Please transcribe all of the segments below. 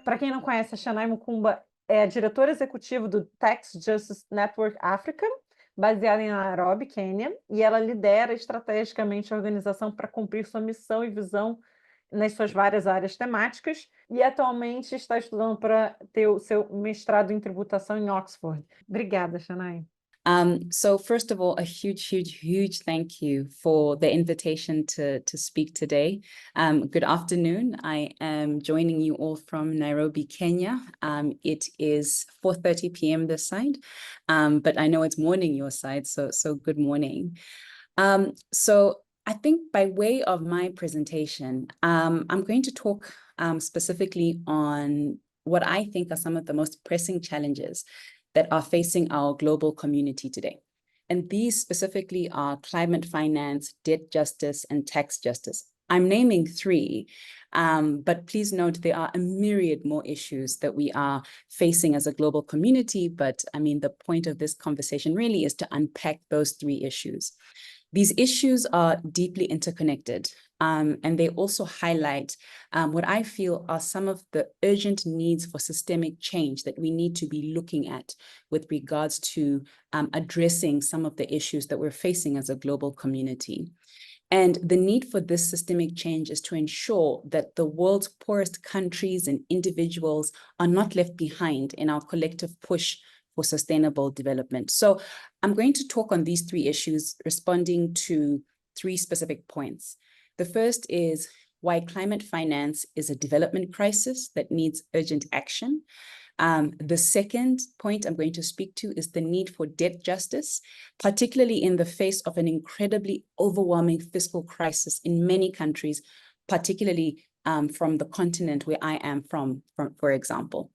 Para quem não conhece, a Shanae Mukumba é a diretora executiva do Tax Justice Network Africa, baseada em Nairobi, Quênia, e ela lidera estrategicamente a organização para cumprir sua missão e visão nas suas várias áreas temáticas, e atualmente está estudando para ter o seu mestrado em tributação em Oxford. Obrigada, Shanae. So first of all, a huge thank you for the invitation to speak today. Good afternoon. I am joining you all from Nairobi, Kenya. It is 4:30 p.m. this side, but I know it's morning your side, so good morning. So I think by way of my presentation, I'm going to talk specifically on what I think are some of the most pressing challenges that are facing our global community today. And these specifically are climate finance, debt justice, and tax justice. I'm naming three, but please note there are a myriad more issues that we are facing as a global community. But I mean, the point of this conversation really is to unpack those three issues. These issues are deeply interconnected, and they also highlight what I feel are some of the urgent needs for systemic change that we need to be looking at with regards to addressing some of the issues that we're facing as a global community. And the need for this systemic change is to ensure that the world's poorest countries and individuals are not left behind in our collective push for sustainable development. So I'm going to talk on these three issues, responding to three specific points. The first is why climate finance is a development crisis that needs urgent action. The second point I'm going to speak to is the need for debt justice, particularly in the face of an incredibly overwhelming fiscal crisis in many countries, particularly from the continent where I am from, for example.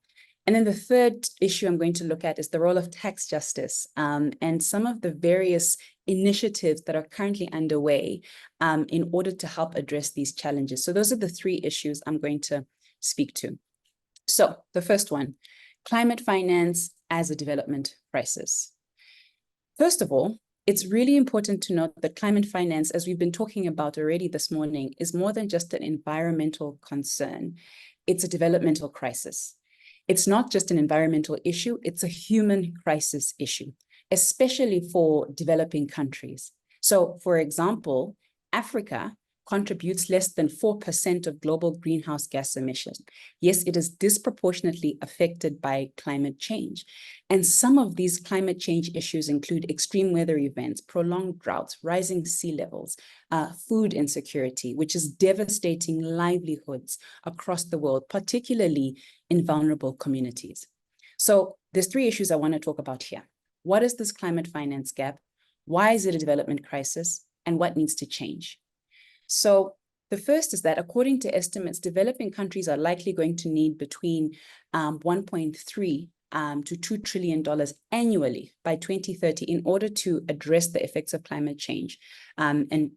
And then the third issue I'm going to look at is the role of tax justice and some of the various initiatives that are currently underway in order to help address these challenges. So those are the three issues I'm going to speak to. So the first one, climate finance as a development crisis. First of all, it's really important to note that climate finance, as we've been talking about already this morning, is more than just an environmental concern. It's a developmental crisis. It's not just an environmental issue, it's a human crisis issue, especially for developing countries. So, for example, Africa contributes less than 4% of global greenhouse gas emissions. Yes, it is disproportionately affected by climate change. And some of these climate change issues include extreme weather events, prolonged droughts, rising sea levels, food insecurity, which is devastating livelihoods across the world, particularly in vulnerable communities. So there's three issues I want to talk about here. What is this climate finance gap? Why is it a development crisis? And what needs to change? So the first is that according to estimates, developing countries are likely going to need between 1.3 to $2 trillion annually by 2030 in order to address the effects of climate change. And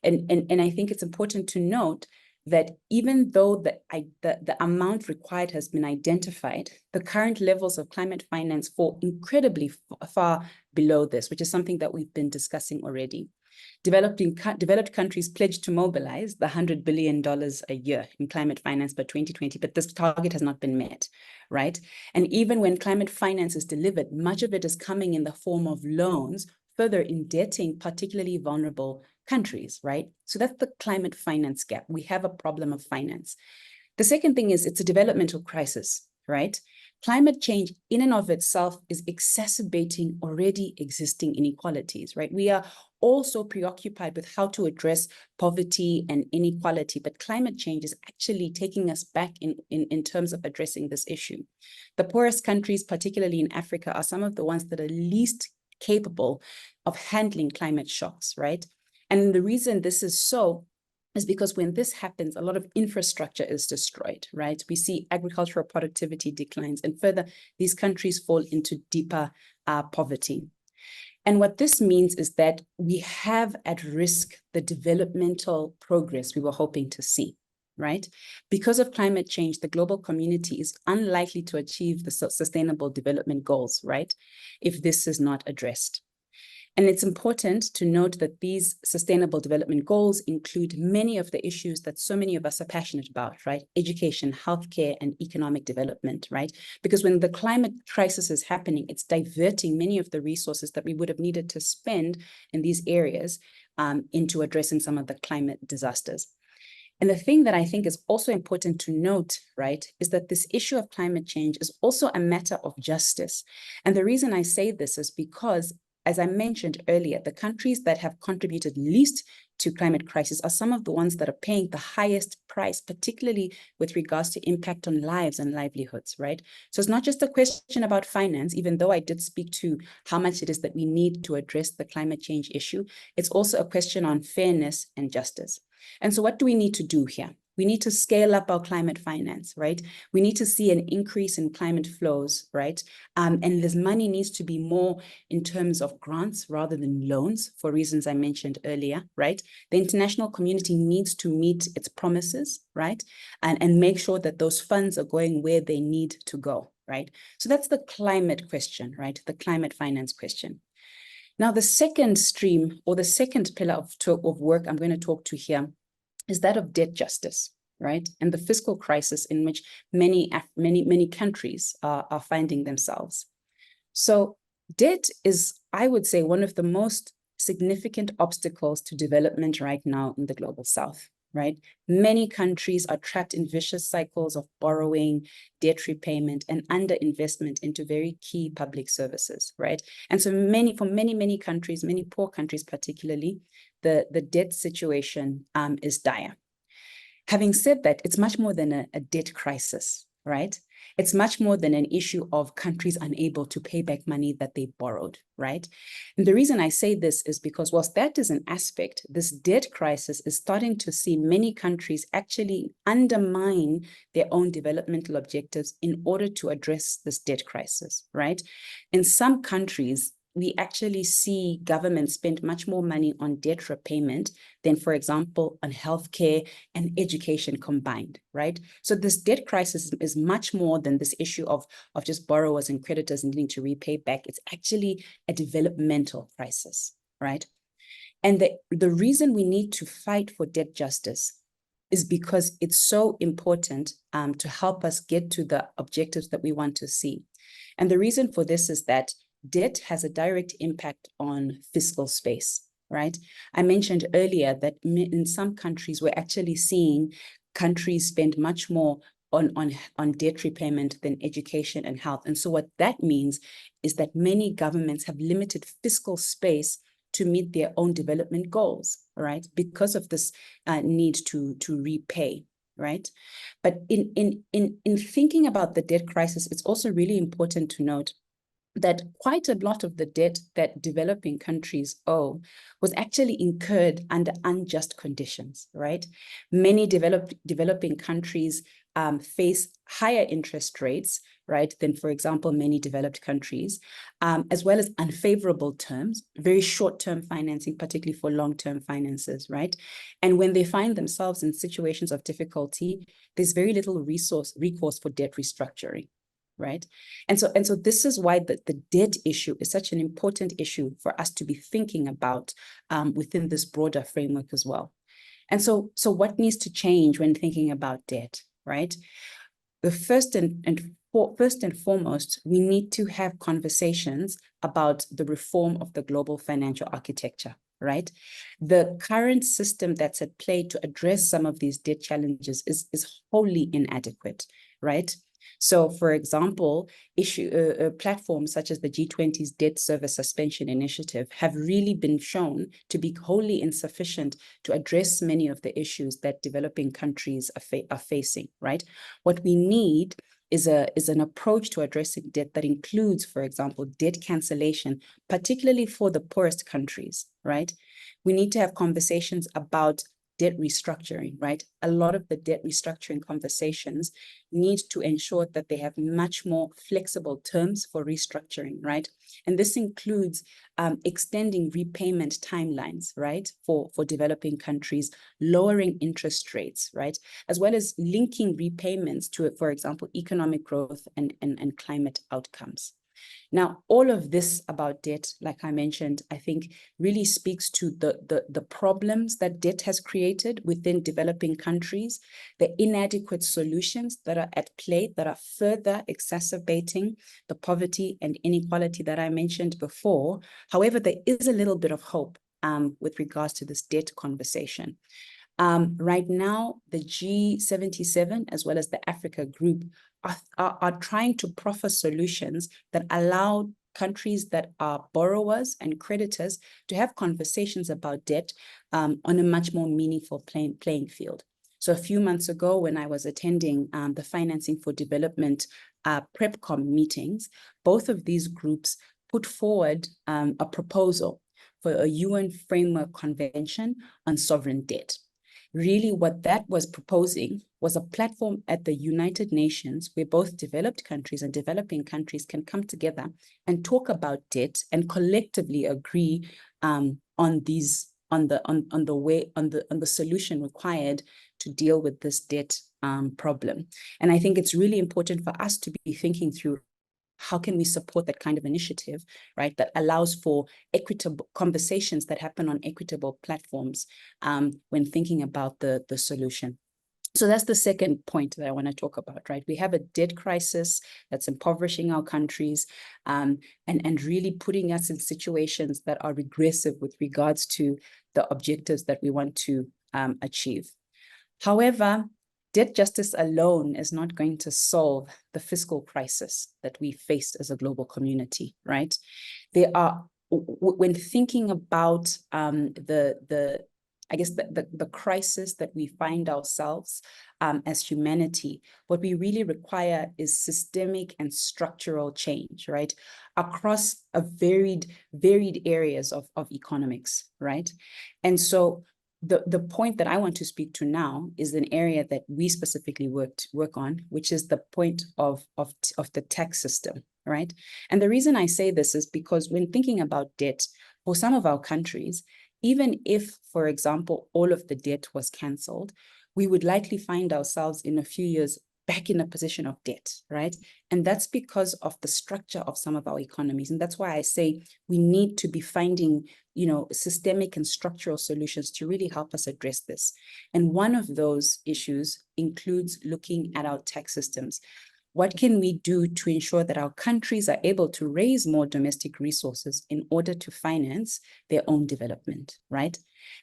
I think it's important to note that even though the amount required has been identified, the current levels of climate finance fall incredibly far below this, which is something that we've been discussing already. Developed countries pledged to mobilize the $100 billion a year in climate finance by 2020, but this target has not been met, right? And even when climate finance is delivered, much of it is coming in the form of loans, further indebting particularly vulnerable countries, right? So that's the climate finance gap. We have a problem of finance. The second thing is it's a developmental crisis, right? Climate change in and of itself is exacerbating already existing inequalities, right? We are also preoccupied with how to address poverty and inequality, but climate change is actually taking us back in terms of addressing this issue. The poorest countries, particularly in Africa, are some of the ones that are least capable of handling climate shocks, right? And the reason this is so is because when this happens, a lot of infrastructure is destroyed, right? We see agricultural productivity declines, and further, these countries fall into deeper poverty. And what this means is that we have at risk the developmental progress we were hoping to see, right? Because of climate change, the global community is unlikely to achieve the sustainable development goals, right? If this is not addressed. And it's important to note that these sustainable development goals include many of the issues that so many of us are passionate about, right? Education, healthcare, and economic development, right? Because when the climate crisis is happening, it's diverting many of the resources that we would have needed to spend in these areas into addressing some of the climate disasters. And the thing that I think is also important to note, right, is that this issue of climate change is also a matter of justice. And the reason I say this is because, as I mentioned earlier, the countries that have contributed least to climate crisis are some of the ones that are paying the highest price, particularly with regards to impact on lives and livelihoods, right? So it's not just a question about finance, even though I did speak to how much it is that we need to address the climate change issue. It's also a question on fairness and justice. And so what do we need to do here? We need to scale up our climate finance, right? We need to see an increase in climate flows, right? And this money needs to be more in terms of grants rather than loans for reasons I mentioned earlier, right? The international community needs to meet its promises, right? And make sure that those funds are going where they need to go, right? So that's the climate question, right? The climate finance question. Now, the second stream or the second pillar of work I'm going to talk to here is that of debt justice, right? And the fiscal crisis in which many countries are finding themselves. So debt is, I would say, one of the most significant obstacles to development right now in the global South, right? Many countries are trapped in vicious cycles of borrowing, debt repayment, and underinvestment into very key public services, right? And so for many countries, many poor countries particularly, the debt situation is dire. Having said that, it's much more than a debt crisis, right? It's much more than an issue of countries unable to pay back money that they borrowed, right? And the reason I say this is because whilst that is an aspect, this debt crisis is starting to see many countries actually undermine their own developmental objectives in order to address this debt crisis, right? In some countries, we actually see governments spend much more money on debt repayment than, for example, on healthcare and education combined, right? So this debt crisis is much more than this issue of just borrowers and creditors needing to repay back. It's actually a developmental crisis, right? And the reason we need to fight for debt justice is because it's so important to help us get to the objectives that we want to see. And the reason for this is that debt has a direct impact on fiscal space, right? I mentioned earlier that in some countries, we're actually seeing countries spend much more on debt repayment than education and health. And so what that means is that many governments have limited fiscal space to meet their own development goals, right? Because of this need to repay, right? But in thinking about the debt crisis, it's also really important to note that quite a lot of the debt that developing countries owe was actually incurred under unjust conditions, right? Many developing countries face higher interest rates, right, than, for example, many developed countries, as well as unfavorable terms, very short-term financing, particularly for long-term finances, right? And when they find themselves in situations of difficulty, there's very little recourse for debt restructuring, right? And so this is why the debt issue is such an important issue for us to be thinking about within this broader framework as well. And so what needs to change when thinking about debt, right? The first and foremost, we need to have conversations about the reform of the global financial architecture, right? The current system that's at play to address some of these debt challenges is wholly inadequate, right? So, for example, platforms such as the G20's Debt Service Suspension Initiative have really been shown to be wholly insufficient to address many of the issues that developing countries are facing, right? What we need is an approach to addressing debt that includes, for example, debt cancellation, particularly for the poorest countries, right? We need to have conversations about debt restructuring, right? A lot of the debt restructuring conversations need to ensure that they have much more flexible terms for restructuring, right? And this includes extending repayment timelines, right, for developing countries, lowering interest rates, right, as well as linking repayments to, for example, economic growth and climate outcomes, Now, all of this about debt, like I mentioned, I think really speaks to the problems that debt has created within developing countries, the inadequate solutions that are at play that are further exacerbating the poverty and inequality that I mentioned before. However, there is a little bit of hope with regards to this debt conversation. Right now, the G77, as well as the Africa Group, are trying to proffer solutions that allow countries that are borrowers and creditors to have conversations about debt on a much more meaningful playing field. So a few months ago, when I was attending the Financing for Development PrepCom meetings, both of these groups put forward a proposal for a UN Framework Convention on Sovereign Debt. Really, what that was proposing was a platform at the United Nations where both developed countries and developing countries can come together and talk about debt and collectively agree on the solution required to deal with this debt problem. And I think it's really important for us to be thinking through how can we support that kind of initiative, right, that allows for equitable conversations that happen on equitable platforms when thinking about the solution. So that's the second point that I want to talk about, right? We have a debt crisis that's impoverishing our countries and really putting us in situations that are regressive with regards to the objectives that we want to achieve. However, debt justice alone is not going to solve the fiscal crisis that we face as a global community, right? There are, when thinking about the crisis that we find ourselves as humanity, what we really require is systemic and structural change, right? Across a varied areas of economics, right? And so the point that I want to speak to now is an area that we specifically work on, which is the point of the tax system, right? And the reason I say this is because when thinking about debt, for some of our countries, even if, for example, all of the debt was cancelled, we would likely find ourselves in a few years back in a position of debt, right? And that's because of the structure of some of our economies. And that's why I say we need to be finding, systemic and structural solutions to really help us address this. And one of those issues includes looking at our tax systems. What can we do to ensure that our countries are able to raise more domestic resources in order to finance their own development, right?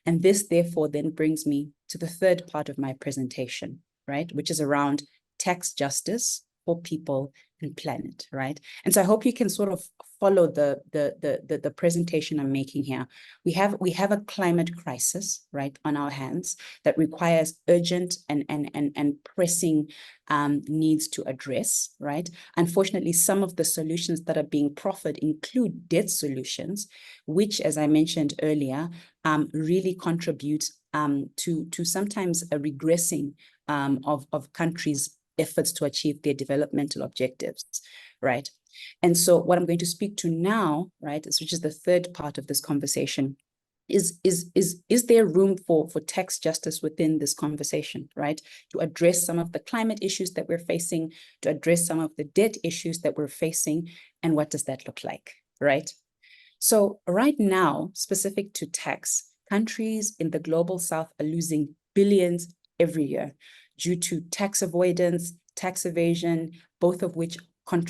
And this, therefore, then brings me to the third part of my presentation, right, which is around tax justice for people and planet, right? And so I hope you can sort of follow the presentation I'm making here. We have a climate crisis, right, on our hands that requires urgent and pressing needs to address, right? Unfortunately, some of the solutions that are being proffered include debt solutions, which, as I mentioned earlier, really contribute to sometimes a regressing of countries' efforts to achieve their developmental objectives, right? And so what I'm going to speak to now, right, which is the third part of this conversation, is there room for tax justice within this conversation, right? To address some of the climate issues that we're facing, to address some of the debt issues that we're facing, and what does that look like, right? So right now, specific to tax, countries in the global south are losing billions every year due to tax avoidance, tax evasion, both of which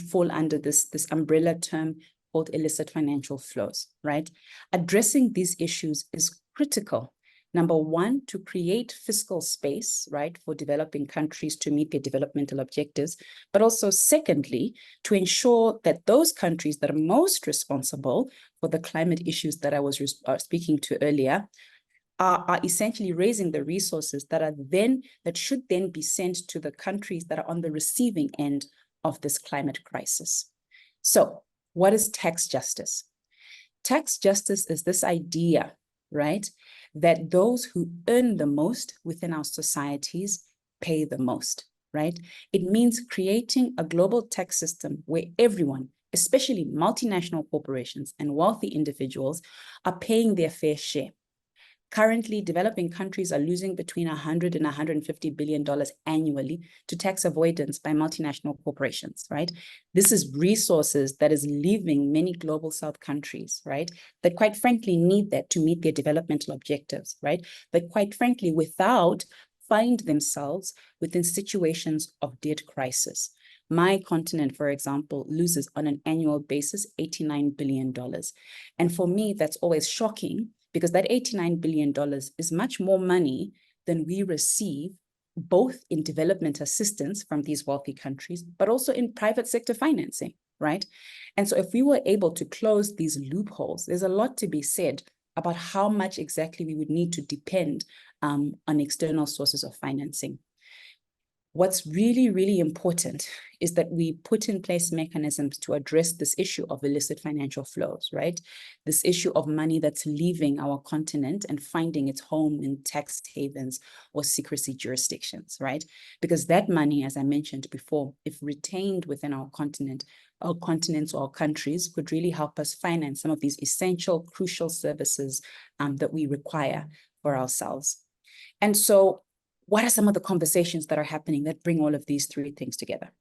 fall under this umbrella term called illicit financial flows, right? Addressing these issues is critical. Number one, to create fiscal space, right, for developing countries to meet their developmental objectives, but also secondly, to ensure that those countries that are most responsible for the climate issues that I was speaking to earlier are essentially raising the resources that should then be sent to the countries that are on the receiving end of this climate crisis. So what is tax justice? Tax justice is this idea, right, that those who earn the most within our societies pay the most, right? It means creating a global tax system where everyone, especially multinational corporations and wealthy individuals, are paying their fair share. Currently, developing countries are losing between $100 and $150 billion annually to tax avoidance by multinational corporations, right? This is resources that is leaving many global South countries, right? That quite frankly need that to meet their developmental objectives, right? That quite frankly, without find themselves within situations of debt crisis. My continent, for example, loses on an annual basis $89 billion. And for me, that's always shocking because that $89 billion is much more money than we receive both in development assistance from these wealthy countries, but also in private sector financing, right? And so if we were able to close these loopholes, there's a lot to be said about how much exactly we would need to depend on external sources of financing. What's really, really important is that we put in place mechanisms to address this issue of illicit financial flows, right? This issue of money that's leaving our continent and finding its home in tax havens or secrecy jurisdictions, right? Because that money, as I mentioned before, if retained within our continents or our countries, could really help us finance some of these essential, crucial services that we require for ourselves. And so, what are some of the conversations that are happening that bring all of these three things together?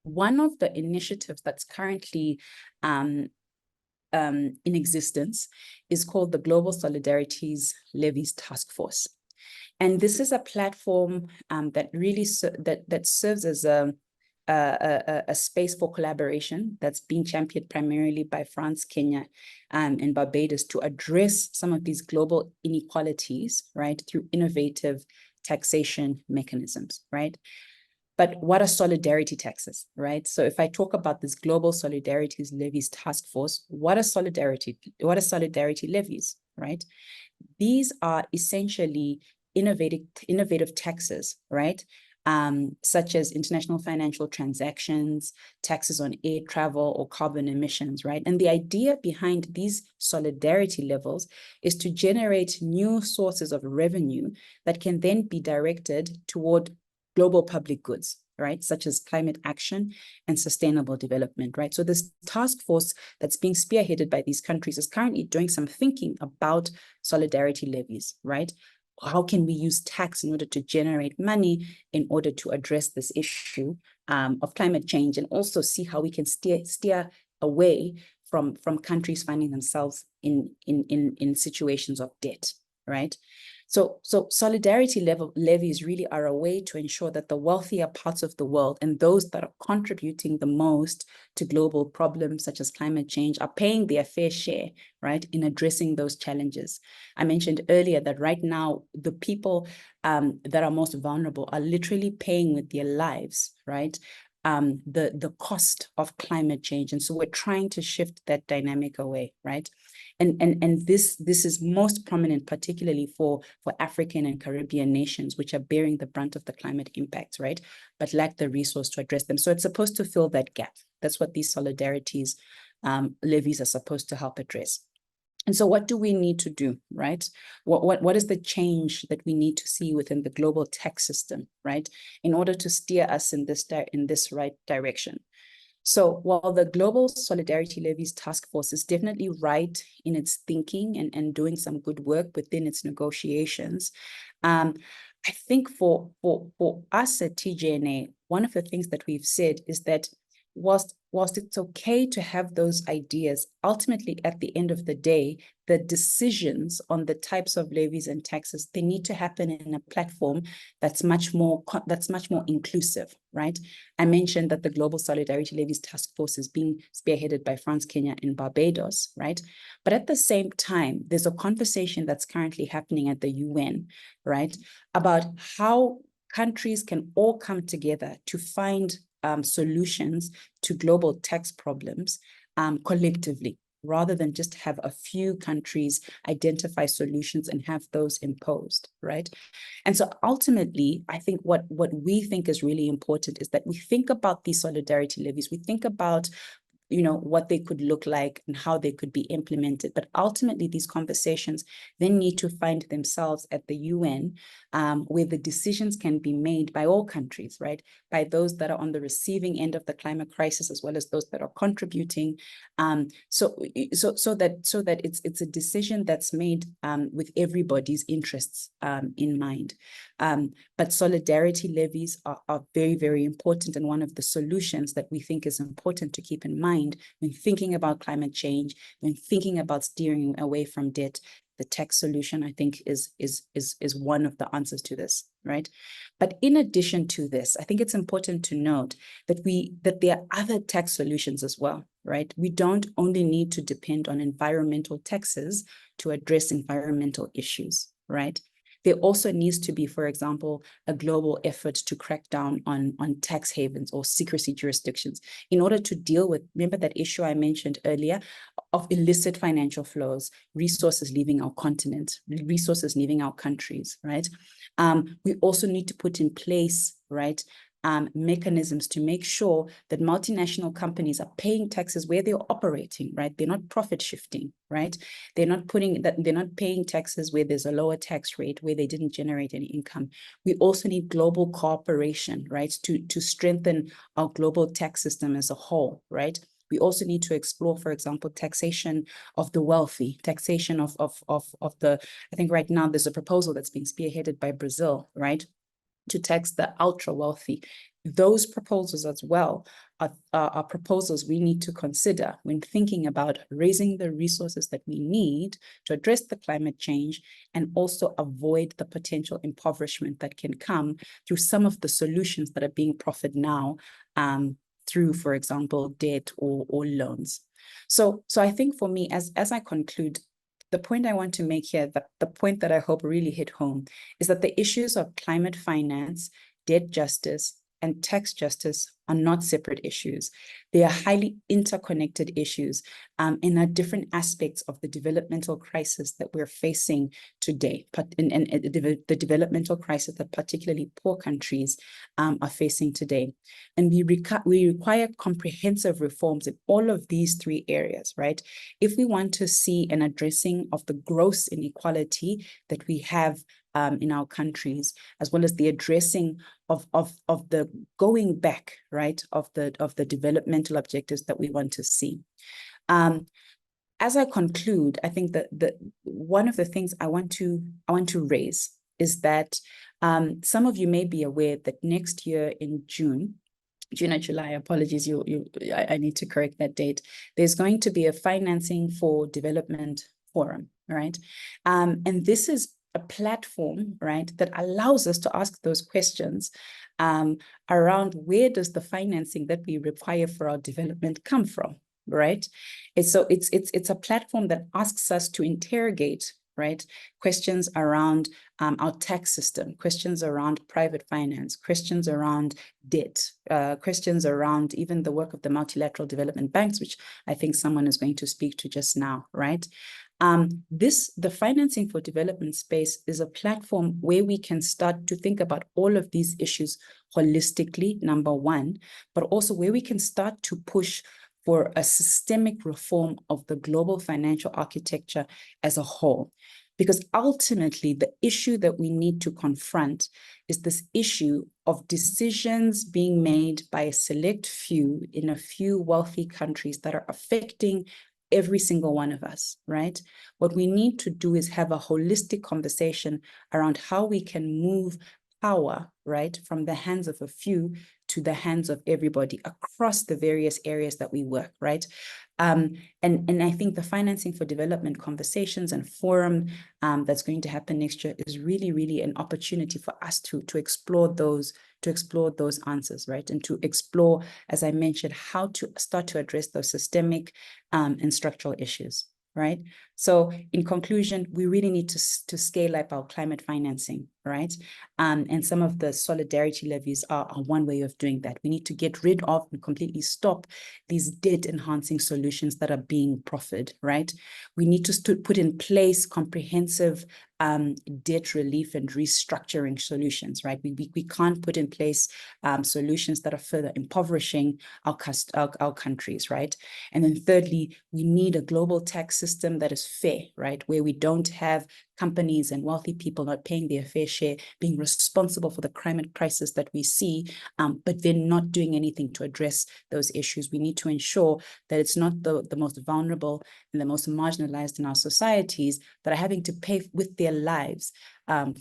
One of the initiatives that's currently in existence is called the Global Solidarities Levies Task Force. And this is a platform that really that serves as a space for collaboration that's being championed primarily by France, Kenya, and Barbados to address some of these global inequalities, right, through innovative taxation mechanisms, right? But what are solidarity taxes, right? So if I talk about this Global Solidarities Levies Task Force, what are solidarity levies, right? These are essentially innovative taxes, right? Such as international financial transactions, taxes on air travel or carbon emissions, right? And the idea behind these solidarity levels is to generate new sources of revenue that can then be directed toward global public goods, right? Such as climate action and sustainable development, right? So this task force that's being spearheaded by these countries is currently doing some thinking about solidarity levies, right? How can we use tax in order to generate money in order to address this issue of climate change, and also see how we can steer away from countries finding themselves in situations of debt, right? So solidarity levies really are a way to ensure that the wealthier parts of the world and those that are contributing the most to global problems such as climate change are paying their fair share, right, in addressing those challenges. I mentioned earlier that right now, the people that are most vulnerable are literally paying with their lives, right, the cost of climate change. And so we're trying to shift that dynamic away, right? And this is most prominent, particularly for African and Caribbean nations, which are bearing the brunt of the climate impacts, right? But lack the resource to address them. So it's supposed to fill that gap. That's what these solidarities levies are supposed to help address. And so what do we need to do, right? What is the change that we need to see within the global tax system, right? In order to steer us in this right direction. So while the Global Solidarity Levies Task Force is definitely right in its thinking and doing some good work within its negotiations, I think for us at TJNA, one of the things that we've said is that whilst it's okay to have those ideas, ultimately at the end of the day, the decisions on the types of levies and taxes, they need to happen in a platform that's much more inclusive, right? I mentioned that the Global Solidarity Levies Task Force is being spearheaded by France, Kenya, and Barbados, right? But at the same time, there's a conversation that's currently happening at the UN, right, about how countries can all come together to find solutions to global tax problems collectively, rather than just have a few countries identify solutions and have those imposed, right? And so ultimately, I think what we think is really important is that we think about these solidarity levies, we think about what they could look like and how they could be implemented. But ultimately, these conversations then need to find themselves at the UN, where the decisions can be made by all countries, right? By those that are on the receiving end of the climate crisis, as well as those that are contributing. So that it's a decision that's made with everybody's interests in mind. But solidarity levies are very, very important, and one of the solutions that we think is important to keep in mind when thinking about climate change, when thinking about steering away from debt. The tax solution, I think, is one of the answers to this, right? But in addition to this, I think it's important to note that there are other tax solutions as well, right? We don't only need to depend on environmental taxes to address environmental issues, right? There also needs to be, for example, a global effort to crack down on tax havens or secrecy jurisdictions in order to deal with, remember that issue I mentioned earlier, of illicit financial flows, resources leaving our continent, resources leaving our countries, right? We also need to put in place, right, mechanisms to make sure that multinational companies are paying taxes where they're operating, right? They're not profit shifting, right? They're not paying taxes where there's a lower tax rate, where they didn't generate any income. We also need global cooperation, right? To strengthen our global tax system as a whole, right? We also need to explore, for example, taxation of the wealthy, taxation of the, I think right now there's a proposal that's being spearheaded by Brazil, right? To tax the ultra wealthy. Those proposals as well are proposals we need to consider when thinking about raising the resources that we need to address the climate change and also avoid the potential impoverishment that can come through some of the solutions that are being proffered now through, for example, debt or loans. So I think for me, as I conclude, the point I want to make here, the point that I hope really hit home, is that the issues of climate finance, debt justice, and tax justice are not separate issues. They are highly interconnected issues and are different aspects of the developmental crisis that we're facing today, and the developmental crisis that particularly poor countries are facing today. And we require comprehensive reforms in all of these three areas, right? If we want to see an addressing of the gross inequality that we have in our countries, as well as the addressing of the going back, right, of the developmental objectives that we want to see. As I conclude, I think that one of the things I want to raise is that some of you may be aware that next year in June or July, apologies, I need to correct that date. There's going to be a Financing for Development Forum, right? And this is a platform, right, that allows us to ask those questions around where does the financing that we require for our development come from, right? It's a platform that asks us to interrogate, right, questions around our tax system, questions around private finance, questions around debt, questions around even the work of the multilateral development banks, which I think someone is going to speak to just now, right? The Financing for Development space is a platform where we can start to think about all of these issues holistically, number one, but also where we can start to push for a systemic reform of the global financial architecture as a whole. Because ultimately, the issue that we need to confront is this issue of decisions being made by a select few in a few wealthy countries that are affecting every single one of us, right? What we need to do is have a holistic conversation around how we can move power, right, from the hands of a few to the hands of everybody across the various areas that we work, right? And I think the Financing for Development conversations and forum that's going to happen next year is really, really an opportunity for us to explore those answers, right? And to explore, as I mentioned, how to start to address those systemic and structural issues, right? So in conclusion, we really need to scale up our climate financing, right? And some of the solidarity levies are one way of doing that. We need to get rid of and completely stop these debt enhancing solutions that are being proffered, right? We need to put in place comprehensive debt relief and restructuring solutions, right? We can't put in place solutions that are further impoverishing our countries, right? And then thirdly, we need a global tax system that is fair, right? Where we don't have companies and wealthy people not paying their fair share, being responsible for the climate crisis that we see, but then not doing anything to address those issues. We need to ensure that it's not the most vulnerable and the most marginalized in our societies that are having to pay with their lives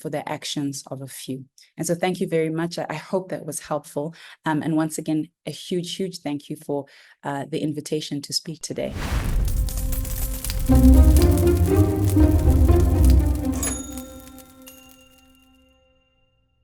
for the actions of a few. And so thank you very much. I hope that was helpful. And once again, a huge, huge thank you for the invitation to speak today.